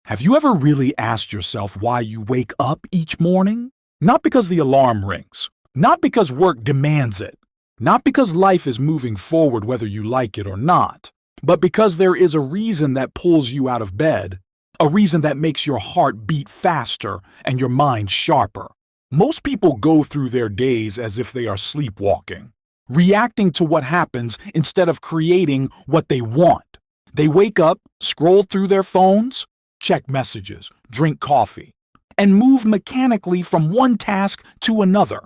Have you ever really asked yourself why you wake up each morning? Not because the alarm rings, not because work demands it, not because life is moving forward whether you like it or not, but because there is a reason that pulls you out of bed, a reason that makes your heart beat faster and your mind sharper. Most people go through their days as if they are sleepwalking, reacting to what happens instead of creating what they want. They wake up, scroll through their phones, check messages, drink coffee, and move mechanically from one task to another.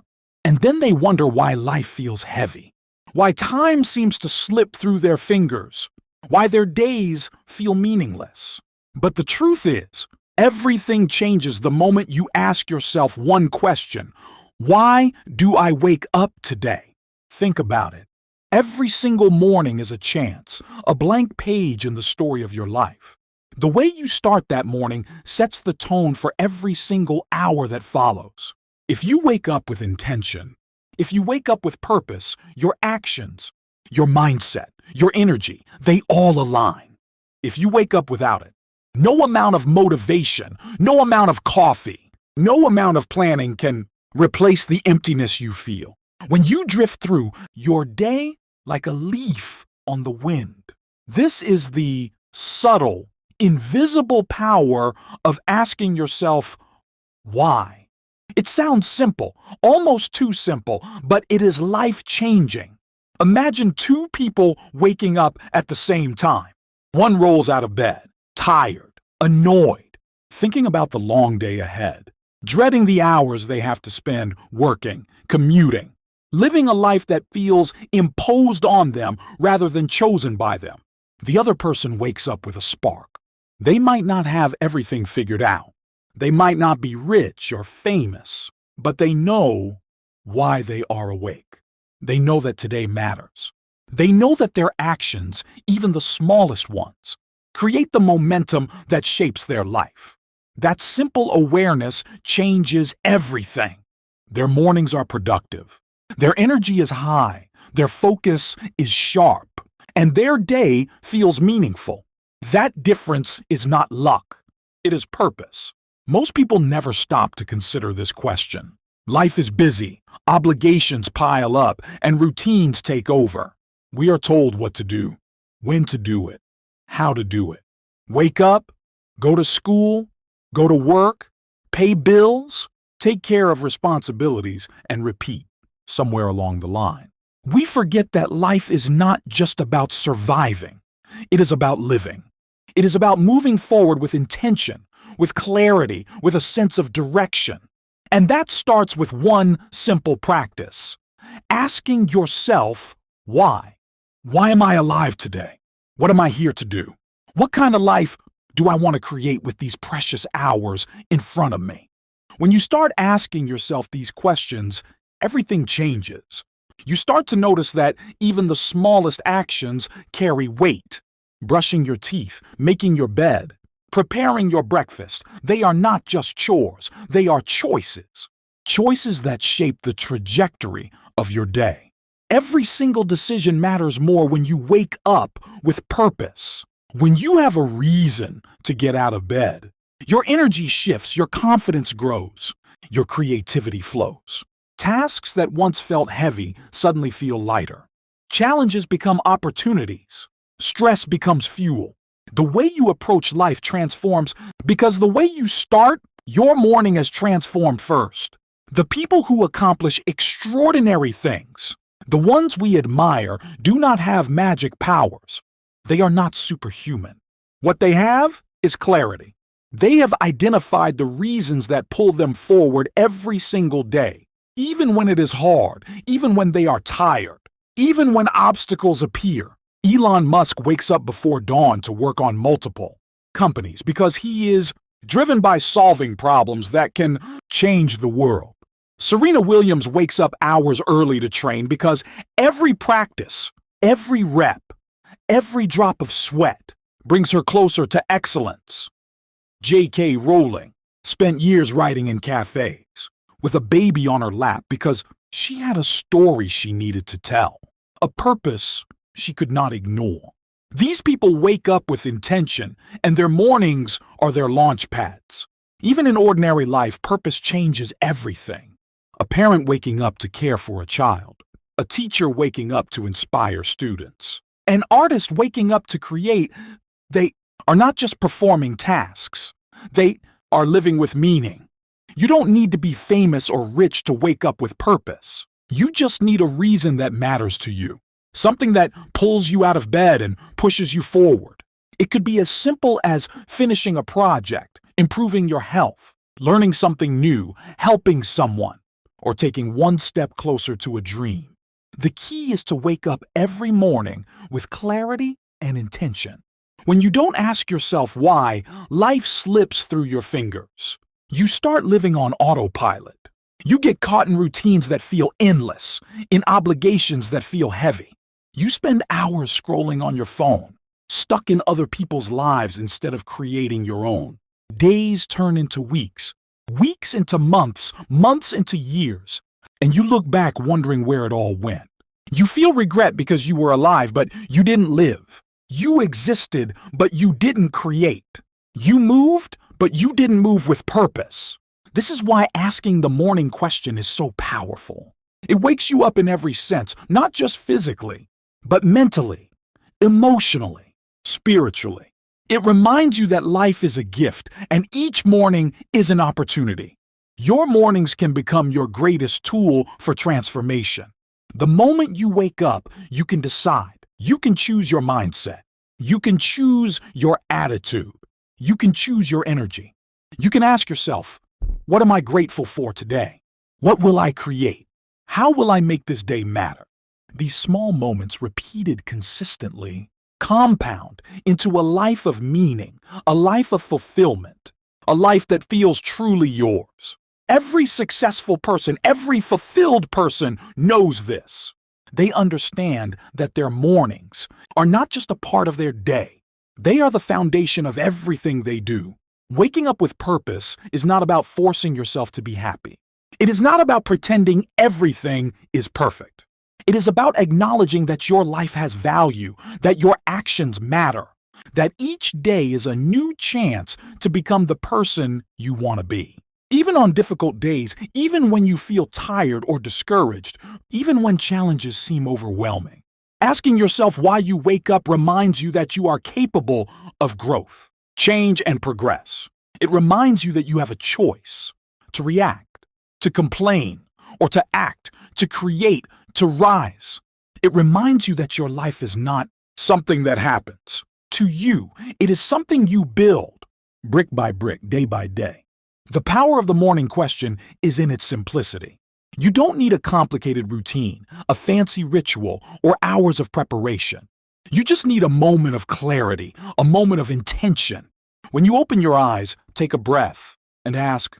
And then they wonder why life feels heavy, why time seems to slip through their fingers, why their days feel meaningless. But the truth is, everything changes the moment you ask yourself one question: why do I wake up today? Think about it. Every single morning is a chance, a blank page in the story of your life. The way you start that morning sets the tone for every single hour that follows. If you wake up with intention, if you wake up with purpose, your actions, your mindset, your energy, they all align. If you wake up without it, no amount of motivation, no amount of coffee, no amount of planning can replace the emptiness you feel when you drift through your day like a leaf on the wind. This is the subtle, invisible power of asking yourself, why? It sounds simple, almost too simple, but it is life-changing. Imagine two people waking up at the same time. One rolls out of bed, tired, annoyed, thinking about the long day ahead, dreading the hours they have to spend working, commuting, living a life that feels imposed on them rather than chosen by them. The other person wakes up with a spark. They might not have everything figured out. They might not be rich or famous, but they know why they are awake. They know that today matters. They know that their actions, even the smallest ones, create the momentum that shapes their life. That simple awareness changes everything. Their mornings are productive. Their energy is high. Their focus is sharp. And their day feels meaningful. That difference is not luck. It is purpose. Most people never stop to consider this question. Life is busy, obligations pile up, and routines take over. We are told what to do, when to do it, how to do it. Wake up, go to school, go to work, pay bills, take care of responsibilities, and repeat somewhere along the line. We forget that life is not just about surviving. It is about living. It is about moving forward with intention, with clarity, with a sense of direction. And that starts with one simple practice: asking yourself, why? Why am I alive today? What am I here to do? What kind of life do I want to create with these precious hours in front of me? When you start asking yourself these questions, everything changes. You start to notice that even the smallest actions carry weight. Brushing your teeth, making your bed, preparing your breakfast, they are not just chores, they are choices. Choices that shape the trajectory of your day. Every single decision matters more when you wake up with purpose. When you have a reason to get out of bed, your energy shifts, your confidence grows, your creativity flows. Tasks that once felt heavy suddenly feel lighter. Challenges become opportunities. Stress becomes fuel. The way you approach life transforms because the way you start your morning is transformed first. The people who accomplish extraordinary things, the ones we admire, do not have magic powers. They are not superhuman. What they have is clarity. They have identified the reasons that pull them forward every single day, even when it is hard, even when they are tired, even when obstacles appear. Elon Musk wakes up before dawn to work on multiple companies because he is driven by solving problems that can change the world. Serena Williams wakes up hours early to train because every practice, every rep, every drop of sweat brings her closer to excellence. J.K. Rowling spent years writing in cafes with a baby on her lap because she had a story she needed to tell, a purpose she could not ignore. These people wake up with intention, and their mornings are their launch pads. Even in ordinary life, purpose changes everything. A parent waking up to care for a child, a teacher waking up to inspire students, an artist waking up to create. They are not just performing tasks, they are living with meaning. You don't need to be famous or rich to wake up with purpose. You just need a reason that matters to you, something that pulls you out of bed and pushes you forward. It could be as simple as finishing a project, improving your health, learning something new, helping someone, or taking one step closer to a dream. The key is to wake up every morning with clarity and intention. When you don't ask yourself why, life slips through your fingers. You start living on autopilot. You get caught in routines that feel endless, in obligations that feel heavy. You spend hours scrolling on your phone, stuck in other people's lives instead of creating your own. Days turn into weeks, weeks into months, months into years, and you look back wondering where it all went. You feel regret because you were alive, but you didn't live. You existed, but you didn't create. You moved, but you didn't move with purpose. This is why asking the morning question is so powerful. It wakes you up in every sense, not just physically, but mentally, emotionally, spiritually. It reminds you that life is a gift, and each morning is an opportunity. Your mornings can become your greatest tool for transformation. The moment you wake up, you can decide. You can choose your mindset. You can choose your attitude. You can choose your energy. You can ask yourself, what am I grateful for today? What will I create? How will I make this day matter? These small moments, repeated consistently, compound into a life of meaning, a life of fulfillment, a life that feels truly yours. Every successful person, every fulfilled person knows this. They understand that their mornings are not just a part of their day. They are the foundation of everything they do. Waking up with purpose is not about forcing yourself to be happy. It is not about pretending everything is perfect. It is about acknowledging that your life has value, that your actions matter, that each day is a new chance to become the person you want to be. Even on difficult days, even when you feel tired or discouraged, even when challenges seem overwhelming, asking yourself why you wake up reminds you that you are capable of growth, change, and progress. It reminds you that you have a choice to react, to complain, or to act, to create, to rise. It reminds you that your life is not something that happens to you. It is something you build, brick by brick, day by day. The power of the morning question is in its simplicity. You don't need a complicated routine, a fancy ritual, or hours of preparation. You just need a moment of clarity, a moment of intention. When you open your eyes, take a breath and ask,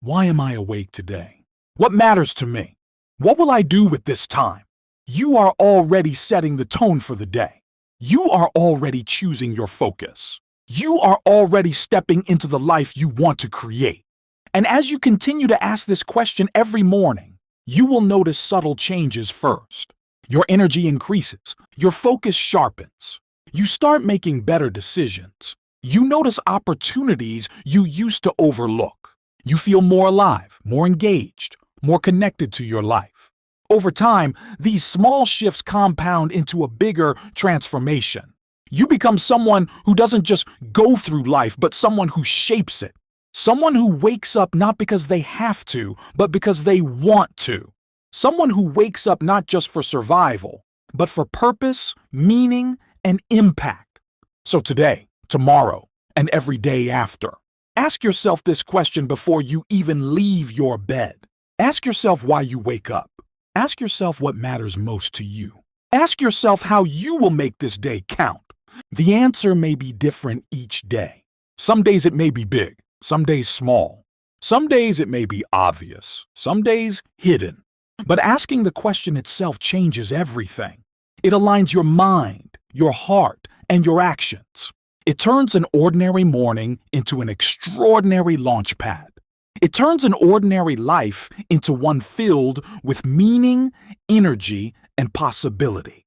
why am I awake today? What matters to me? What will I do with this time? You are already setting the tone for the day. You are already choosing your focus. You are already stepping into the life you want to create. And as you continue to ask this question every morning, you will notice subtle changes first. Your energy increases. Your focus sharpens. You start making better decisions. You notice opportunities you used to overlook. You feel more alive, more engaged, more connected to your life. Over time, these small shifts compound into a bigger transformation. You become someone who doesn't just go through life, but someone who shapes it. Someone who wakes up not because they have to, but because they want to. Someone who wakes up not just for survival, but for purpose, meaning, and impact. So today, tomorrow, and every day after, ask yourself this question before you even leave your bed. Ask yourself why you wake up. Ask yourself what matters most to you. Ask yourself how you will make this day count. The answer may be different each day. Some days it may be big, some days small. Some days it may be obvious, some days hidden. But asking the question itself changes everything. It aligns your mind, your heart, and your actions. It turns an ordinary morning into an extraordinary launch pad. It turns an ordinary life into one filled with meaning, energy, and possibility.